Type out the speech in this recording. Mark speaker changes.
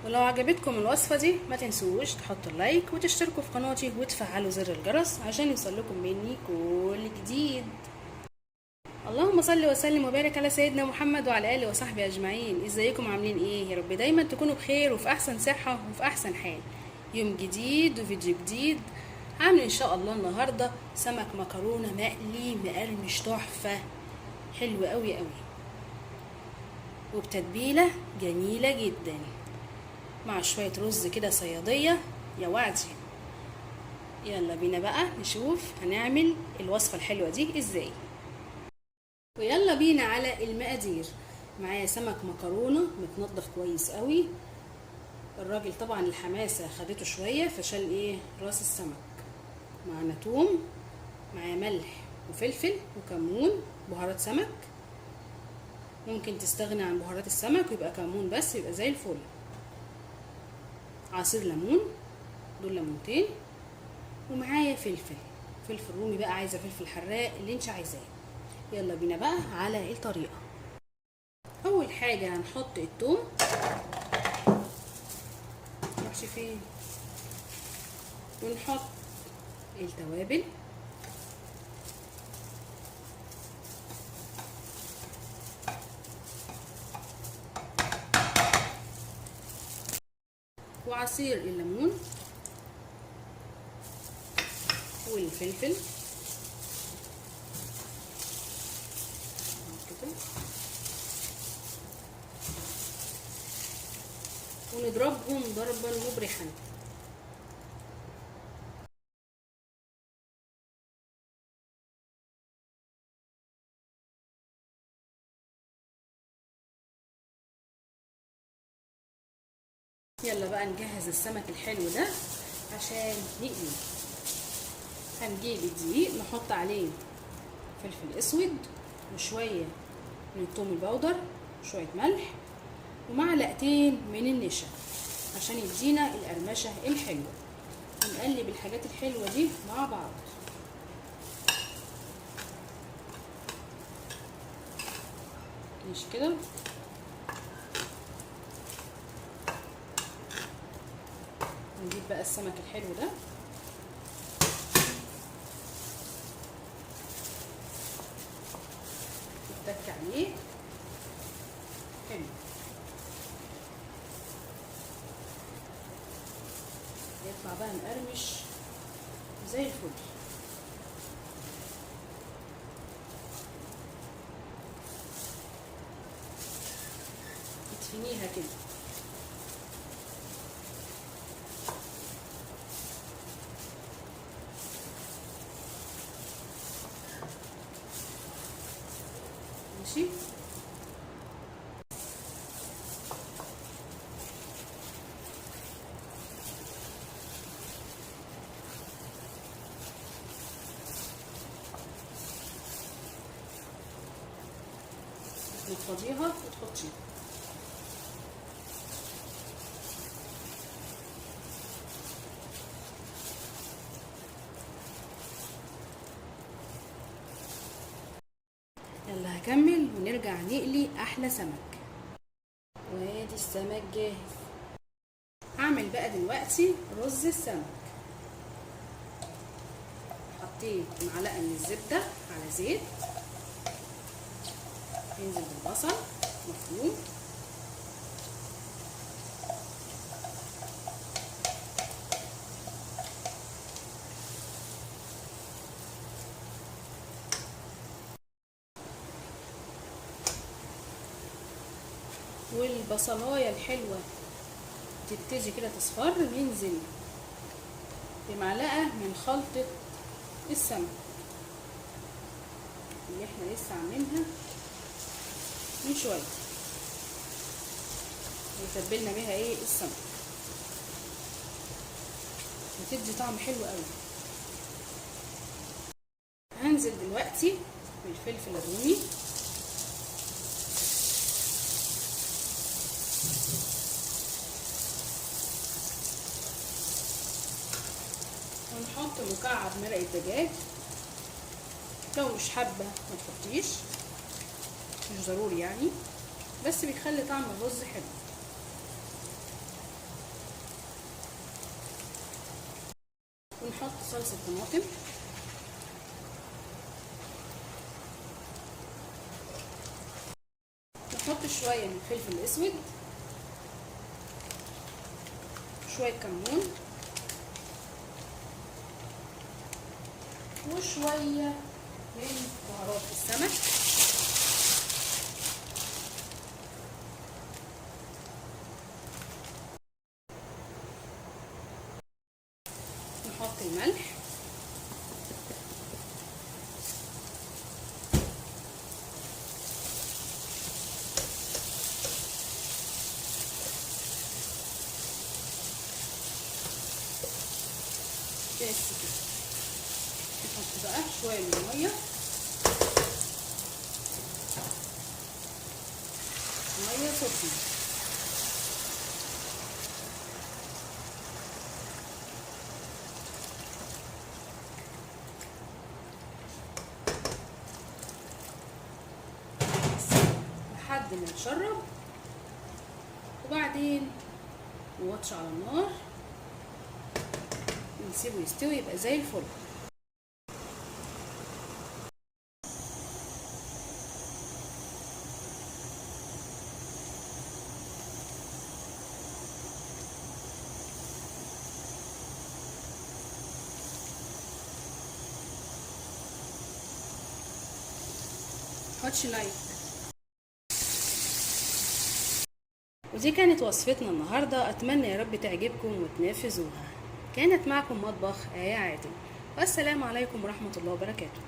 Speaker 1: ولو عجبتكم الوصفة دي ما تنسوش تحطوا اللايك وتشتركوا في قناتي وتفعلوا زر الجرس عشان يوصلكم مني كل جديد. اللهم صل وسلم وبارك على سيدنا محمد وعلى اله وصحبه اجمعين. ازيكم عاملين ايه؟ يا رب دايما تكونوا بخير وفي احسن صحة وفي احسن حال. يوم جديد وفيديو جديد. عامل ان شاء الله النهاردة سمك مكرونة مقلي مقرمش تحفة، حلو قوي قوي وبتتبيلة جميلة جدا مع شوية رز كده صيادية يا وعدي. يلا بينا بقى نشوف هنعمل الوصفة الحلوة دي ازاي. ويلا بينا على المقادير. معايا سمك مكرونة متنضف كويس قوي. الراجل طبعا الحماسة خدته شوية فشال راس السمك. معانا توم، معايا ملح وفلفل وكمون، بهارات سمك. ممكن تستغني عن بهارات السمك ويبقى كمون بس يبقى زي الفل. عصير ليمون، دول ليمونتين. ومعايا فلفل رومي بقى، عايزه فلفل حراق اللي انت عايزاه. يلا بينا بقى على الطريقه. اول حاجه هنحط الثوم، مروحش فين، ونحط التوابل، وعصير الليمون والفلفل كده، ونضربهم ضربا مبرحا. يلا بقى نجهز السمك الحلو ده عشان نقلي. هنجيب الدقيق نحط عليه فلفل اسود وشويه من الثوم البودر وشويه ملح ومعلقتين من النشا عشان يدينا القرمشه الحلوه. ونقلب الحاجات الحلوه دي مع بعض. مش كده؟ نجيب بقى السمك الحلو ده نتك عليه حلو. يطلع بقى مقرمش زي الفل. تدفنيها كده. ماشي. تفضيها وتحطيها. يلا هكمل ونرجع نقلي احلى سمك. وادي السمك جاهز. هعمل بقى دلوقتي رز السمك. حطيت معلقه من الزبده على زيت، ينزل بالبصل مفروم، والبصلايه الحلوه تبتدي كده تصفر، ننزل بمعلقه من خلطه السمك اللي احنا لسه عاملينها من شويه وتبلنا بيها السمك. بتدي طعم حلو قوي. هنزل دلوقتي بالفلفل الرومي ونحط مكعب مرقه دجاج. لو مش حابه ما تحطيش، مش ضروري يعني، بس بيخلي طعم الرز حلو. صلصة طماطم، نحط شوية من الفلفل الأسود، شوية كمون، وشوية من بهارات السمك، نحط الملح، بس كده. نحط بقى شوية من المية، مية سخنة، لحد ما يتشرب، وبعدين نوطش على النار ونسيبه يستوي يبقى زي الفل. متحطش لايك. ودي كانت وصفتنا النهاردة، أتمنى يا رب تعجبكم وتنافذوها. كانت معكم مطبخ آية عادل، والسلام عليكم ورحمة الله وبركاته.